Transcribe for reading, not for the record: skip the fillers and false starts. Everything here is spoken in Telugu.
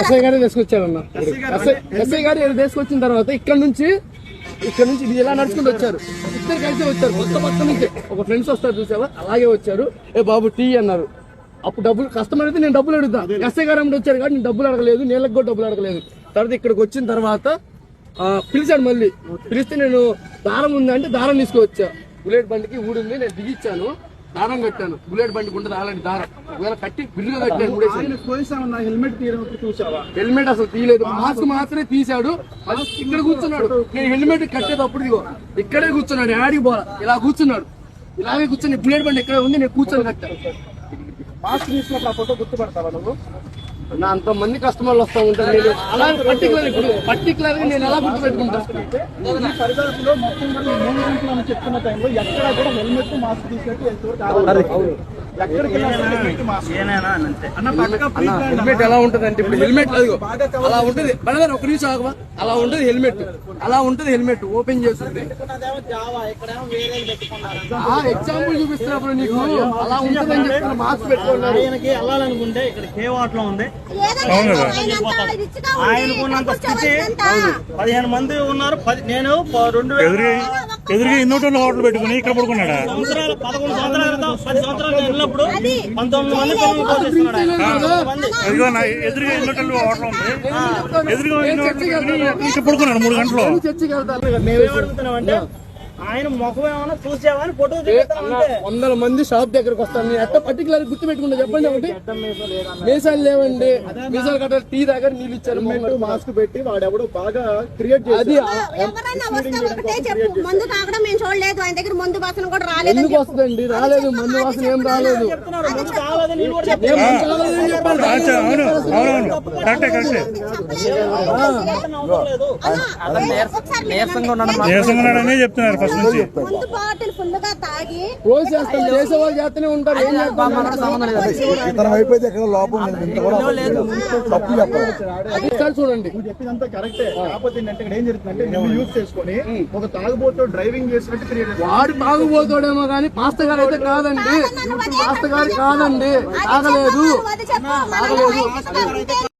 ఎస్ఐ గారు తీసుకొచ్చారన్న. ఎస్ఐ గారు తీసుకొచ్చిన తర్వాత ఇక్కడ నుంచి ఇది ఎలా నడుచుకుంటూ వచ్చారు. ఇద్దరు కలిసి వచ్చారు. కొత్త నుంచి ఒక ఫ్రెండ్స్ వస్తారు చూసావా, అలాగే వచ్చారు. ఏ బాబు టీ అన్నారు. అప్పుడు డబ్బులు కస్టమర్ అయితే నేను డబ్బులు అడుగుతా. ఎస్ఐ గారు అమ్మడి వచ్చారు కానీ నేను డబ్బులు అడగలేదు, నీళ్ళకి కూడా డబ్బులు అడగలేదు. తర్వాత ఇక్కడికి వచ్చిన తర్వాత పిలిచాడు. మళ్ళీ పిలిస్తే నేను దారం ఉందంటే దారం తీసుకువచ్చా. బుల్లెట్ బండికి ఊడింది, నేను దిగిచ్చాను, దారం కట్టాను. బుల్లెట్ బండికి ఉంటుంది అలాంటి దారం, ఒకవేళ కట్టి బిల్లుగా కట్టాను. హెల్మెట్ అసలు తీయలేదు, మాస్క్ మాత్రమే తీశాడు. ఇక్కడ కూర్చున్నాడు. నేను హెల్మెట్ కట్టేటప్పుడు ఇదిగో ఇక్కడే కూర్చున్నాడు, యాడికి పోలా, ఇలా కూర్చున్నాడు. ఇలాగే కూర్చొని బుల్లెట్ బండి ఎక్కడ ఉంది, నేను కూర్చొని కట్టాను. మాస్క్ తీసుకున్నప్పుడు ఆ ఫోటో గుర్తుపడతావా నువ్వు? నా అంతమంది కస్టమర్లు వస్తూ ఉంటారు. నేను అలా పర్టికులర్ గా నేను ఎలా గుర్తుపెట్టుకుంటాను? చెప్తున్న టైంలో ఎక్కడ కూడా హెల్మెట్ మాస్క్ తీసుకెళ్ళి హెల్మెట్ ఎలా ఉంటది అంటే, ఇప్పుడు హెల్మెట్ అలా ఉంటది. బలగారు ఒక నిమిషం ఆగవా, అలా ఉంటది హెల్మెట్, అలా ఉంటది హెల్మెట్ ఓపెన్ చేస్తుంది. ఎగ్జాంపుల్ చూపిస్తున్నప్పుడు నీకు అలా ఉంటది అని చెప్తున్నా. మాస్క్ పెట్టుకున్నారు. వెళ్ళాలనుకుంటే ఇక్కడ కేవాట్ లో ఉంది, ఆయనకున్నంత స్థితి 15 మంది ఉన్నారు. నేను 2000 ఎదురుగా ఇన్నోటోళ్ళు హోటల్ పెట్టుకుని ఇక్కడ పడుకున్నాడా? 11 సంవత్సరాలు వెళ్ళినప్పుడు 19 మంది పిల్లలు పోషిస్తున్నాడు. ఎదురుగా ఇన్నోటోళ్ళు హోటల్ ఉంది, ఎదురుగా ఇక్కడ పడుకున్నాడు 3 గంటలు. మేమేమడుగుతున్నామంటే ఆయన ముఖం ఏమన్నా చూసావా అని ఫోటో చూపిస్తాను. 100 మంది షాప్ దగ్గరకు వస్తాను. నేను ఎట్లా పర్టికులర్ గుర్తు పెట్టుకుంటా చెప్పండి. ఒకటి మీసాలు లేవండి, మీసాలు కట్టాలి, టీ దగ్గర నీళ్ళు ఇచ్చారు, మాస్క్ పెట్టి వాడెవడో బాగా క్రియేట్ చేసి అది ఎందుకు వస్తుందండి? రాలేదు, మందు వాసన ఏం రాలేదు. నీరసంగా చెప్తున్నారు ఫస్ట్ నుంచి. రోజు చేస్తాం, చేసేవాళ్ళు చేస్తూనే ఉంటారు. ఏం చేస్తాం? చూడండి, చెప్పిందంతా కరెక్టే. కాకపోతే ఇక్కడ ఏం జరుగుతుందంటే నువ్వు యూజ్ చేసుకొని ఒక తాగుబోతు డ్రైవింగ్ చేసినట్టు క్రియేట్ చేస్తాడు. వాడు తాగుబోతాడేమో కానీ పాస్టర్ గారు అయితే కాదండి. పాస్టర్ గారు కాదండి, తాగలేదు.